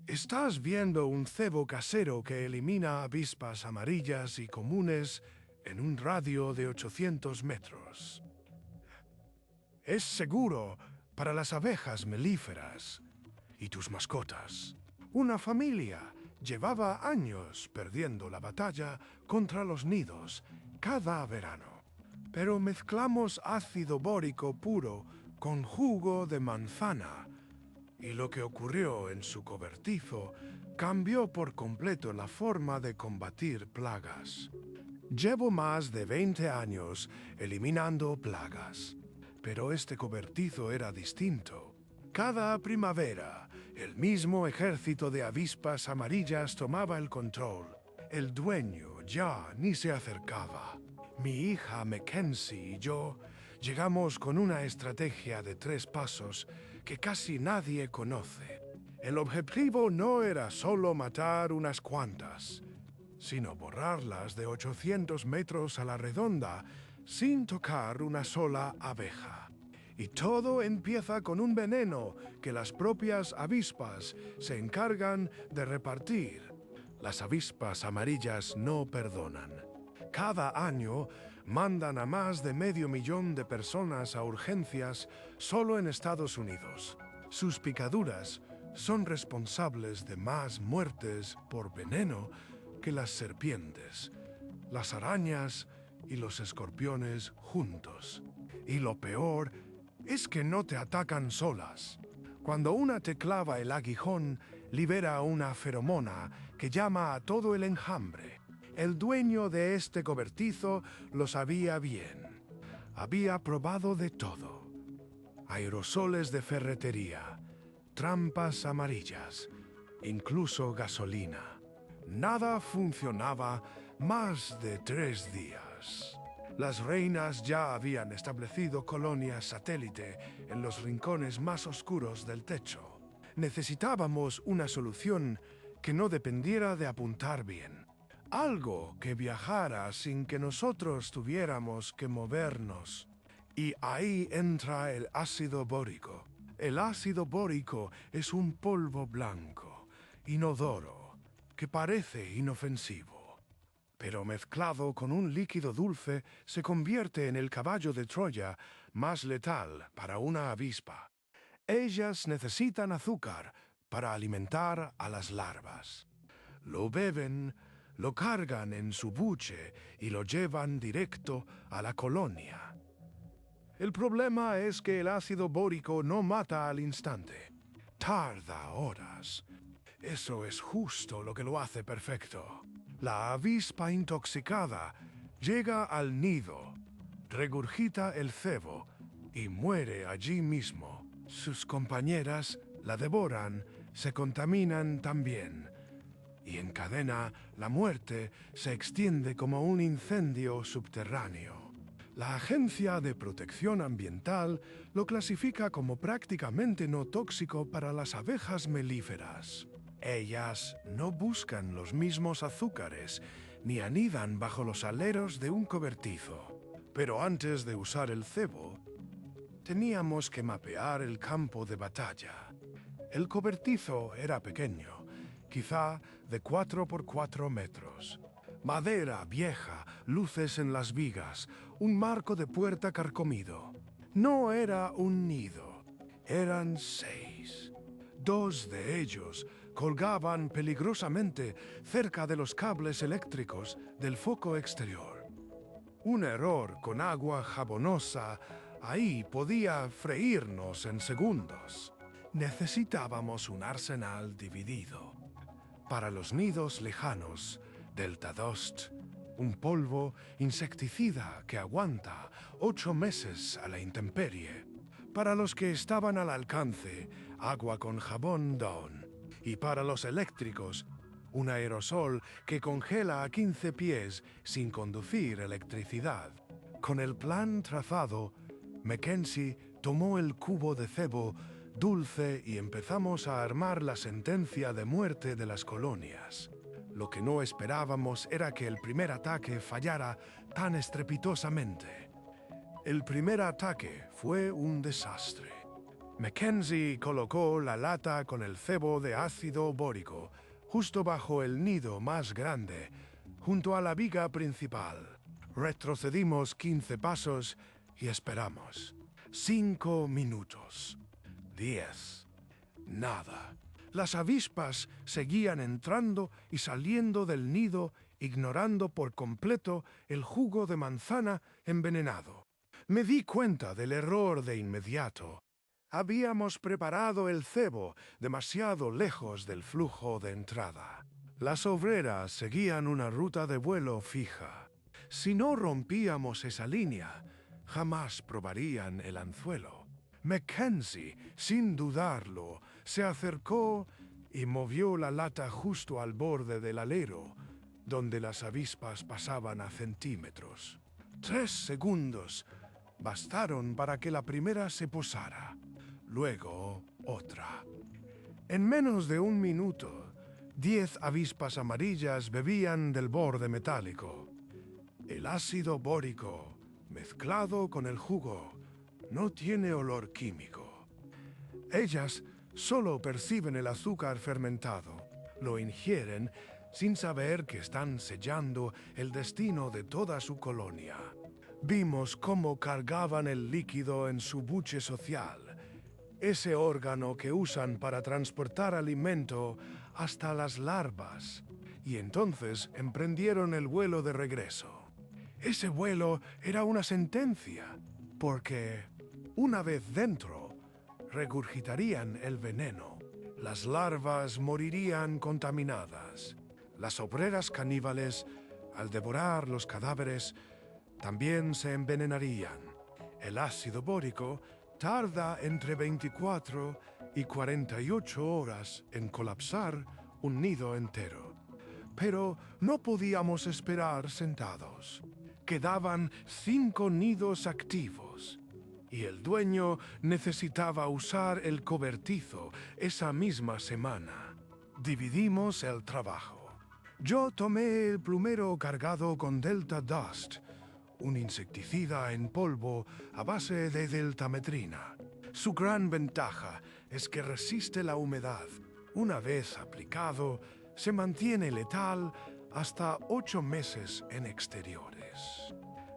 Estás viendo un cebo casero que elimina avispas amarillas y comunes en un radio de 800 metros. Es seguro para las abejas melíferas y tus mascotas. Una familia llevaba años perdiendo la batalla contra los nidos cada verano. Pero mezclamos ácido bórico puro con jugo de manzana y lo que ocurrió en su cobertizo cambió por completo la forma de combatir plagas. Llevo más de 20 años eliminando plagas, pero este cobertizo era distinto. Cada primavera, el mismo ejército de avispas amarillas tomaba el control. El dueño ya ni se acercaba. Mi hija Mackenzie y yo llegamos con una estrategia de 3 pasos que casi nadie conoce. El objetivo no era solo matar unas cuantas, sino borrarlas de 800 metros a la redonda sin tocar una sola abeja. Y todo empieza con un veneno que las propias avispas se encargan de repartir. Las avispas amarillas no perdonan. Cada año mandan a más de 500.000 de personas a urgencias solo en Estados Unidos. Sus picaduras son responsables de más muertes por veneno que las serpientes, las arañas y los escorpiones juntos. Y lo peor es que no te atacan solas. Cuando una te clava el aguijón, libera una feromona que llama a todo el enjambre. El dueño de este cobertizo lo sabía bien. Había probado de todo. Aerosoles de ferretería, trampas amarillas, incluso gasolina. Nada funcionaba más de 3 días. Las reinas ya habían establecido colonias satélite en los rincones más oscuros del techo. Necesitábamos una solución que no dependiera de apuntar bien. Algo que viajara sin que nosotros tuviéramos que movernos. Y ahí entra el ácido bórico. El ácido bórico es un polvo blanco, inodoro, que parece inofensivo, pero mezclado con un líquido dulce se convierte en el caballo de Troya más letal para una avispa. Ellas necesitan azúcar para alimentar a las larvas. Lo beben, lo cargan en su buche y lo llevan directo a la colonia. El problema es que el ácido bórico no mata al instante. Tarda horas. Eso es justo lo que lo hace perfecto. La avispa intoxicada llega al nido, regurgita el cebo y muere allí mismo. Sus compañeras la devoran, se contaminan también. Y en cadena, la muerte se extiende como un incendio subterráneo. La Agencia de Protección Ambiental lo clasifica como prácticamente no tóxico para las abejas melíferas. Ellas no buscan los mismos azúcares, ni anidan bajo los aleros de un cobertizo. Pero antes de usar el cebo, teníamos que mapear el campo de batalla. El cobertizo era pequeño, quizá de 4 por 4 metros. Madera vieja, luces en las vigas, un marco de puerta carcomido. No era un nido, eran 6. 2 de ellos colgaban peligrosamente cerca de los cables eléctricos del foco exterior. Un error con agua jabonosa ahí podía freírnos en segundos. Necesitábamos un arsenal dividido. Para los nidos lejanos, Delta Dust, un polvo insecticida que aguanta 8 meses a la intemperie. Para los que estaban al alcance, agua con jabón Dawn. Y para los eléctricos, un aerosol que congela a 15 pies sin conducir electricidad. Con el plan trazado, Mackenzie tomó el cubo de cebo dulce y empezamos a armar la sentencia de muerte de las colonias. Lo que no esperábamos era que el primer ataque fallara tan estrepitosamente. El primer ataque fue un desastre. Mackenzie colocó la lata con el cebo de ácido bórico justo bajo el nido más grande, junto a la viga principal. Retrocedimos 15 pasos y esperamos. 5 minutos. 10. Nada. Las avispas seguían entrando y saliendo del nido, ignorando por completo el jugo de manzana envenenado. Me di cuenta del error de inmediato. Habíamos preparado el cebo demasiado lejos del flujo de entrada. Las obreras seguían una ruta de vuelo fija. Si no rompíamos esa línea, jamás probarían el anzuelo. Mackenzie, sin dudarlo, se acercó y movió la lata justo al borde del alero, donde las avispas pasaban a centímetros. 3 segundos bastaron para que la primera se posara, luego otra. En menos de 1 minuto, 10 avispas amarillas bebían del borde metálico. El ácido bórico, mezclado con el jugo, no tiene olor químico. Ellas solo perciben el azúcar fermentado, lo ingieren sin saber que están sellando el destino de toda su colonia. Vimos cómo cargaban el líquido en su buche social, ese órgano que usan para transportar alimento hasta las larvas, y entonces emprendieron el vuelo de regreso. Ese vuelo era una sentencia, porque, una vez dentro, regurgitarían el veneno. Las larvas morirían contaminadas. Las obreras caníbales, al devorar los cadáveres, también se envenenarían. El ácido bórico tarda entre 24 y 48 horas en colapsar un nido entero. Pero no podíamos esperar sentados. Quedaban 5 nidos activos, y el dueño necesitaba usar el cobertizo esa misma semana. Dividimos el trabajo. Yo tomé el plumero cargado con Delta Dust, un insecticida en polvo a base de deltametrina. Su gran ventaja es que resiste la humedad. Una vez aplicado, se mantiene letal hasta 8 meses en exteriores.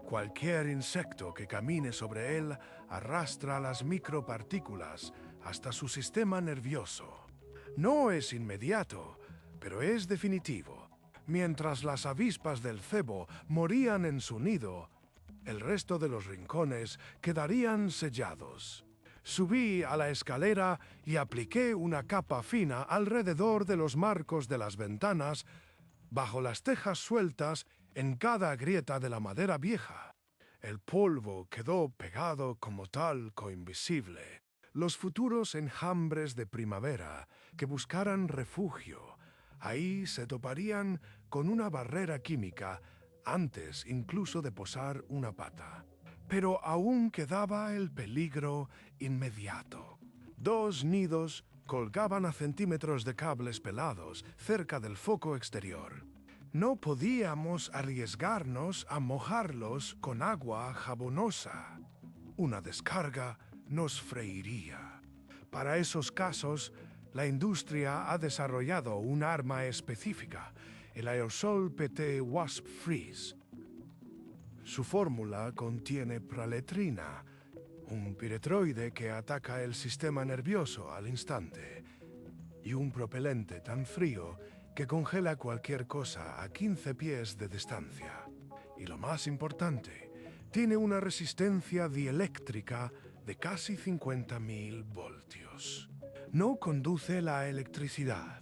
Cualquier insecto que camine sobre él arrastra las micropartículas hasta su sistema nervioso. No es inmediato, pero es definitivo. Mientras las avispas del cebo morían en su nido, el resto de los rincones quedarían sellados. Subí a la escalera y apliqué una capa fina alrededor de los marcos de las ventanas, bajo las tejas sueltas en cada grieta de la madera vieja. El polvo quedó pegado como talco invisible. Los futuros enjambres de primavera que buscaran refugio, ahí se toparían con una barrera química antes incluso de posar una pata. Pero aún quedaba el peligro inmediato. 2 nidos colgaban a centímetros de cables pelados cerca del foco exterior. No podíamos arriesgarnos a mojarlos con agua jabonosa. Una descarga nos freiría. Para esos casos, la industria ha desarrollado un arma específica, el aerosol PT Wasp Freeze. Su fórmula contiene praletrina, un piretroide que ataca el sistema nervioso al instante, y un propelente tan frío que congela cualquier cosa a 15 pies de distancia. Y lo más importante, tiene una resistencia dieléctrica de casi 50.000 voltios. No conduce la electricidad.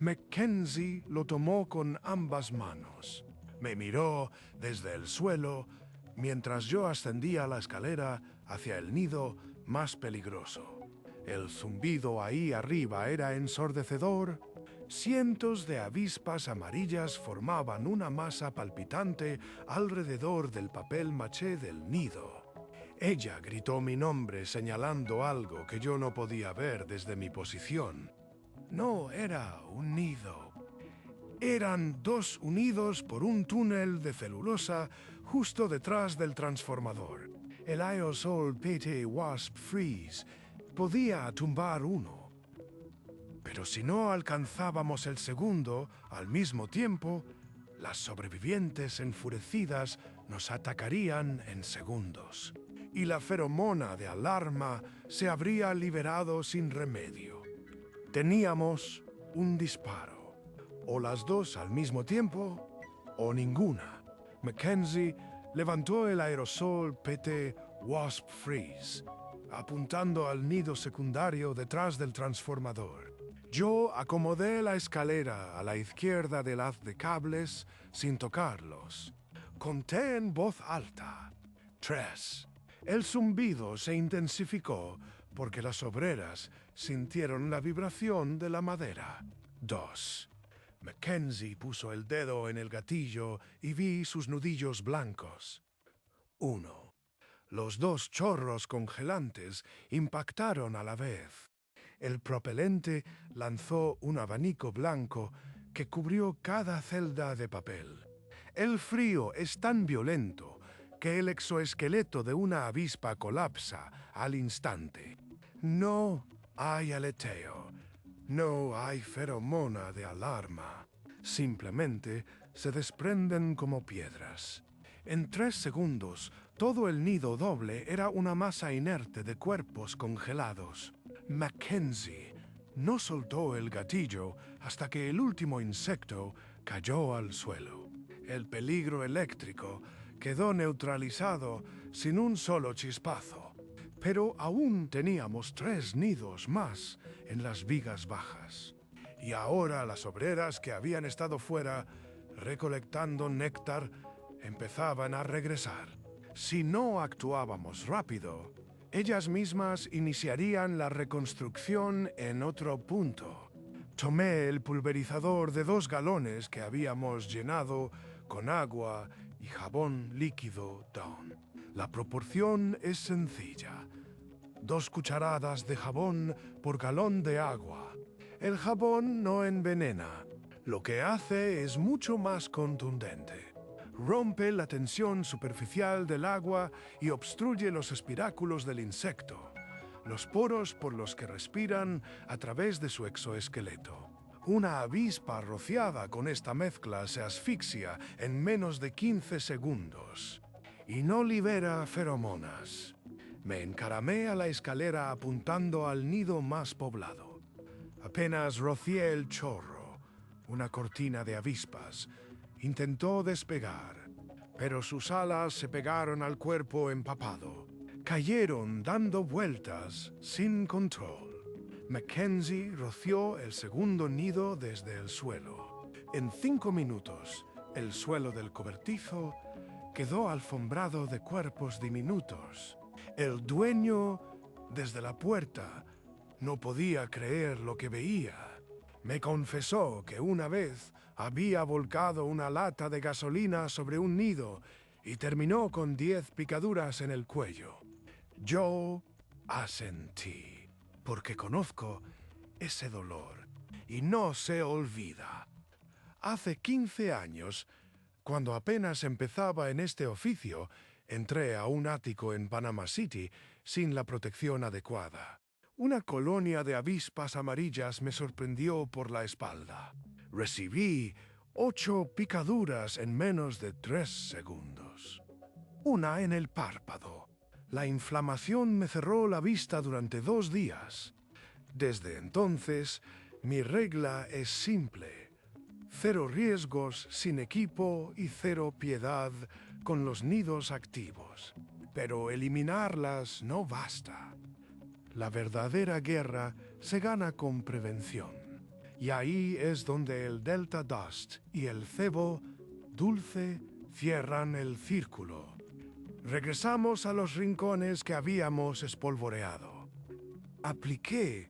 Mackenzie lo tomó con ambas manos. Me miró desde el suelo mientras yo ascendía la escalera hacia el nido más peligroso. El zumbido ahí arriba era ensordecedor. Cientos de avispas amarillas formaban una masa palpitante alrededor del papel maché del nido. Ella gritó mi nombre señalando algo que yo no podía ver desde mi posición. No era un nido. Eran 2 unidos por un túnel de celulosa justo detrás del transformador. El aerosol PT Wasp Freeze podía tumbar uno. Pero si no alcanzábamos el segundo al mismo tiempo, las sobrevivientes enfurecidas nos atacarían en segundos, y la feromona de alarma se habría liberado sin remedio. Teníamos un disparo, o las dos al mismo tiempo, o ninguna. Mackenzie levantó el aerosol PT Wasp Freeze, apuntando al nido secundario detrás del transformador. Yo acomodé la escalera a la izquierda del haz de cables sin tocarlos. Conté en voz alta. 3. El zumbido se intensificó porque las obreras sintieron la vibración de la madera. 2. Mackenzie puso el dedo en el gatillo y vi sus nudillos blancos. 1. Los dos chorros congelantes impactaron a la vez. El propelente lanzó un abanico blanco que cubrió cada celda de papel. El frío es tan violento que el exoesqueleto de una avispa colapsa al instante. No hay aleteo, no hay feromona de alarma. Simplemente se desprenden como piedras. En 3 segundos, todo el nido doble era una masa inerte de cuerpos congelados. Mackenzie no soltó el gatillo hasta que el último insecto cayó al suelo. El peligro eléctrico quedó neutralizado sin un solo chispazo, pero aún teníamos 3 nidos más en las vigas bajas. Y ahora las obreras que habían estado fuera recolectando néctar empezaban a regresar. Si no actuábamos rápido, ellas mismas iniciarían la reconstrucción en otro punto. Tomé el pulverizador de 2 galones que habíamos llenado con agua y jabón líquido Dawn. La proporción es sencilla. 2 cucharadas de jabón por galón de agua. El jabón no envenena. Lo que hace es mucho más contundente. Rompe la tensión superficial del agua y obstruye los espiráculos del insecto, los poros por los que respiran a través de su exoesqueleto. Una avispa rociada con esta mezcla se asfixia en menos de 15 segundos y no libera feromonas. Me encaramé a la escalera apuntando al nido más poblado. Apenas rocié el chorro, una cortina de avispas. Intentó despegar, pero sus alas se pegaron al cuerpo empapado. Cayeron dando vueltas sin control. Mackenzie roció el segundo nido desde el suelo. En 5 minutos, el suelo del cobertizo quedó alfombrado de cuerpos diminutos. El dueño, desde la puerta, no podía creer lo que veía. Me confesó que una vez había volcado una lata de gasolina sobre un nido y terminó con 10 picaduras en el cuello. Yo asentí, porque conozco ese dolor y no se olvida. Hace 15 años, cuando apenas empezaba en este oficio, entré a un ático en Panama City sin la protección adecuada. Una colonia de avispas amarillas me sorprendió por la espalda. Recibí 8 picaduras en menos de 3 segundos. Una en el párpado. La inflamación me cerró la vista durante 2 días. Desde entonces, mi regla es simple. 0 riesgos sin equipo y 0 piedad con los nidos activos. Pero eliminarlas no basta. La verdadera guerra se gana con prevención. Y ahí es donde el Delta Dust y el cebo dulce cierran el círculo. Regresamos a los rincones que habíamos espolvoreado. Apliqué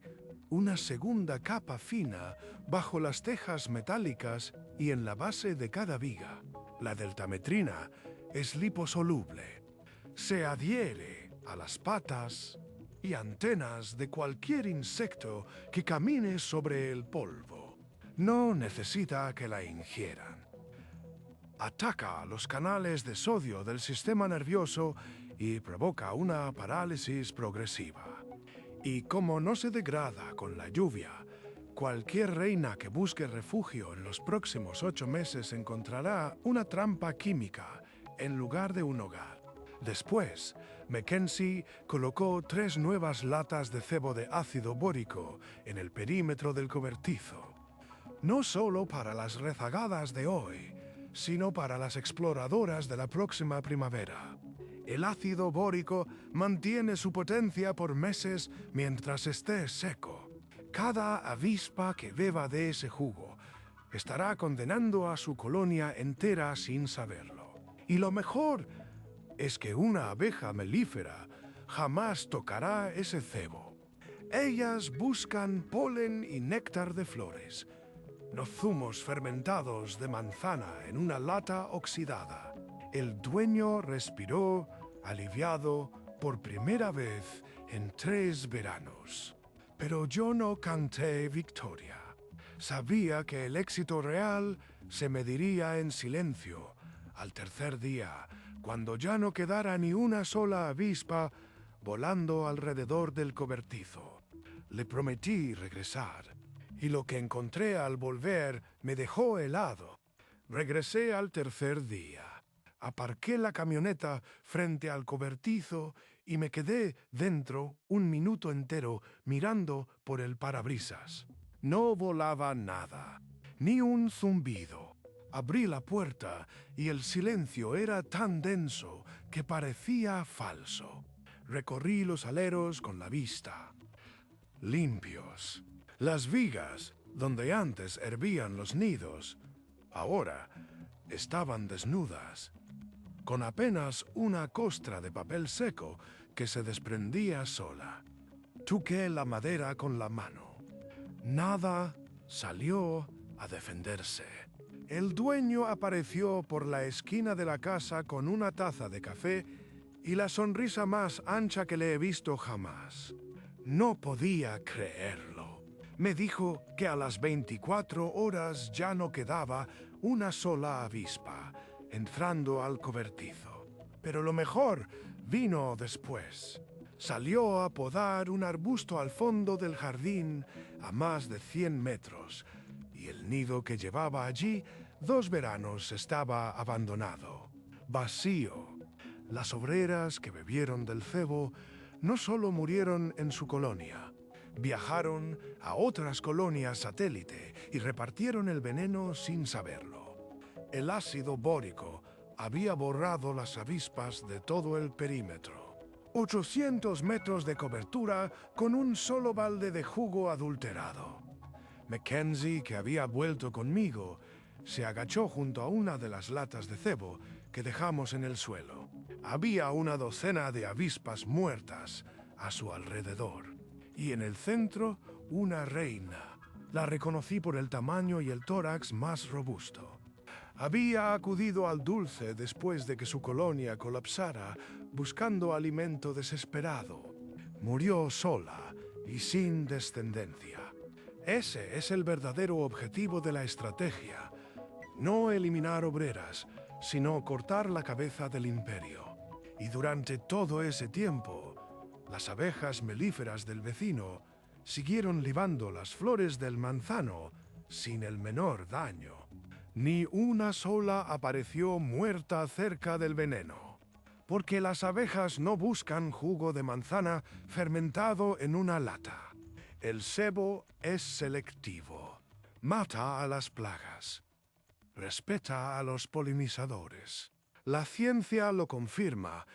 una segunda capa fina bajo las tejas metálicas y en la base de cada viga. La deltametrina es liposoluble. Se adhiere a las patas y antenas de cualquier insecto que camine sobre el polvo. No necesita que la ingieran. Ataca los canales de sodio del sistema nervioso y provoca una parálisis progresiva. Y como no se degrada con la lluvia, cualquier reina que busque refugio en los próximos 8 meses encontrará una trampa química en lugar de un hogar. Después, Mackenzie colocó 3 nuevas latas de cebo de ácido bórico en el perímetro del cobertizo. No solo para las rezagadas de hoy, sino para las exploradoras de la próxima primavera. El ácido bórico mantiene su potencia por meses mientras esté seco. Cada avispa que beba de ese jugo estará condenando a su colonia entera sin saberlo. Y lo mejor es que una abeja melífera jamás tocará ese cebo. Ellas buscan polen y néctar de flores, no zumos fermentados de manzana en una lata oxidada. El dueño respiró, aliviado, por primera vez en 3 veranos. Pero yo no canté victoria. Sabía que el éxito real se mediría en silencio al tercer día, cuando ya no quedara ni una sola avispa volando alrededor del cobertizo. Le prometí regresar, y lo que encontré al volver me dejó helado. Regresé al tercer día. Aparqué la camioneta frente al cobertizo y me quedé dentro un minuto entero mirando por el parabrisas. No volaba nada, ni un zumbido. Abrí la puerta y el silencio era tan denso que parecía falso. Recorrí los aleros con la vista. Limpios. Las vigas, donde antes hervían los nidos, ahora estaban desnudas, con apenas una costra de papel seco que se desprendía sola. Toqué la madera con la mano. Nada salió a defenderse. El dueño apareció por la esquina de la casa con una taza de café y la sonrisa más ancha que le he visto jamás. No podía creerlo. Me dijo que a las 24 horas ya no quedaba una sola avispa entrando al cobertizo. Pero lo mejor vino después. Salió a podar un arbusto al fondo del jardín a más de 100 metros, y el nido que llevaba allí 2 veranos estaba abandonado, vacío. Las obreras que bebieron del cebo no solo murieron en su colonia, viajaron a otras colonias satélite y repartieron el veneno sin saberlo. El ácido bórico había borrado las avispas de todo el perímetro. 800 metros de cobertura con un solo balde de jugo adulterado. Mackenzie, que había vuelto conmigo, se agachó junto a una de las latas de cebo que dejamos en el suelo. Había una docena de avispas muertas a su alrededor, y en el centro una reina. La reconocí por el tamaño y el tórax más robusto. Había acudido al dulce después de que su colonia colapsara, buscando alimento desesperado. Murió sola y sin descendencia. Ese es el verdadero objetivo de la estrategia. No eliminar obreras, sino cortar la cabeza del imperio. Y durante todo ese tiempo, las abejas melíferas del vecino siguieron libando las flores del manzano sin el menor daño. Ni una sola apareció muerta cerca del veneno, porque las abejas no buscan jugo de manzana fermentado en una lata. El cebo es selectivo, mata a las plagas, respeta a los polinizadores. La ciencia lo confirma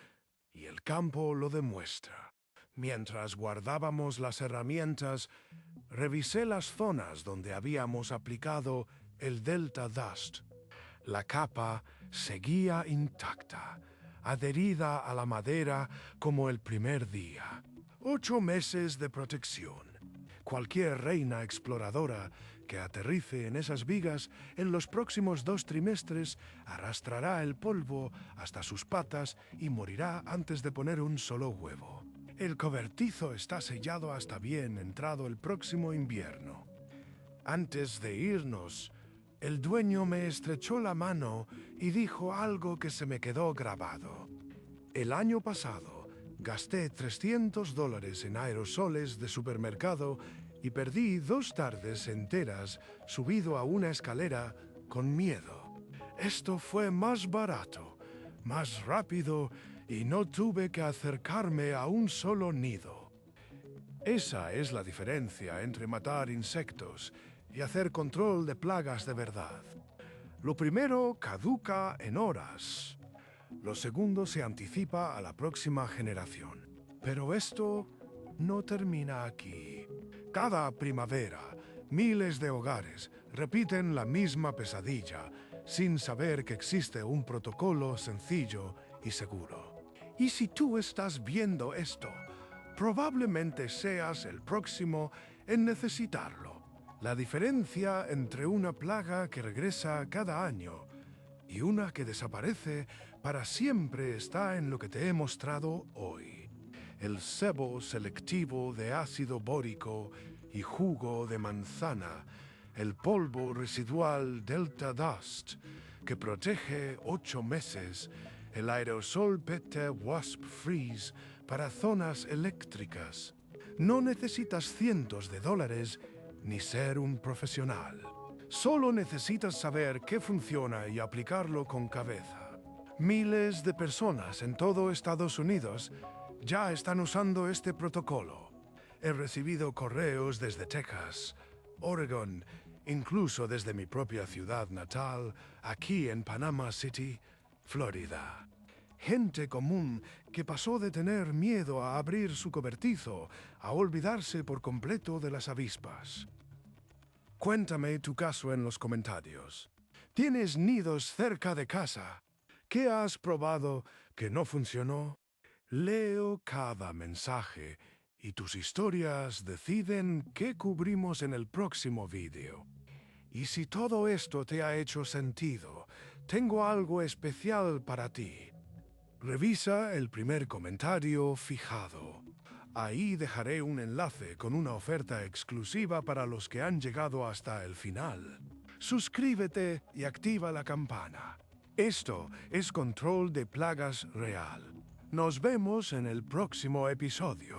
y el campo lo demuestra. Mientras guardábamos las herramientas, revisé las zonas donde habíamos aplicado el Delta Dust. La capa seguía intacta, adherida a la madera como el primer día. 8 meses de protección. Cualquier reina exploradora que aterrice en esas vigas en los próximos 2 trimestres arrastrará el polvo hasta sus patas y morirá antes de poner un solo huevo. El cobertizo está sellado hasta bien entrado el próximo invierno. Antes de irnos, el dueño me estrechó la mano y dijo algo que se me quedó grabado. El año pasado, Gasté $300 en aerosoles de supermercado y perdí 2 tardes enteras subido a una escalera con miedo. Esto fue más barato, más rápido y no tuve que acercarme a un solo nido. Esa es la diferencia entre matar insectos y hacer control de plagas de verdad. Lo primero caduca en horas. Lo segundo se anticipa a la próxima generación. Pero esto no termina aquí. Cada primavera, miles de hogares repiten la misma pesadilla sin saber que existe un protocolo sencillo y seguro. Y si tú estás viendo esto, probablemente seas el próximo en necesitarlo. La diferencia entre una plaga que regresa cada año y una que desaparece para siempre está en lo que te he mostrado hoy. El sebo selectivo de ácido bórico y jugo de manzana, el polvo residual Delta Dust, que protege 8 meses, el aerosol PET Wasp Freeze para zonas eléctricas. No necesitas cientos de dólares ni ser un profesional. Solo necesitas saber qué funciona y aplicarlo con cabeza. Miles de personas en todo Estados Unidos ya están usando este protocolo. He recibido correos desde Texas, Oregon, incluso desde mi propia ciudad natal, aquí en Panama City, Florida. Gente común que pasó de tener miedo a abrir su cobertizo a olvidarse por completo de las avispas. Cuéntame tu caso en los comentarios. ¿Tienes nidos cerca de casa? ¿Qué has probado que no funcionó? Leo cada mensaje y tus historias deciden qué cubrimos en el próximo vídeo. Y si todo esto te ha hecho sentido, tengo algo especial para ti. Revisa el primer comentario fijado. Ahí dejaré un enlace con una oferta exclusiva para los que han llegado hasta el final. Suscríbete y activa la campana. Esto es Control de Plagas Real. Nos vemos en el próximo episodio.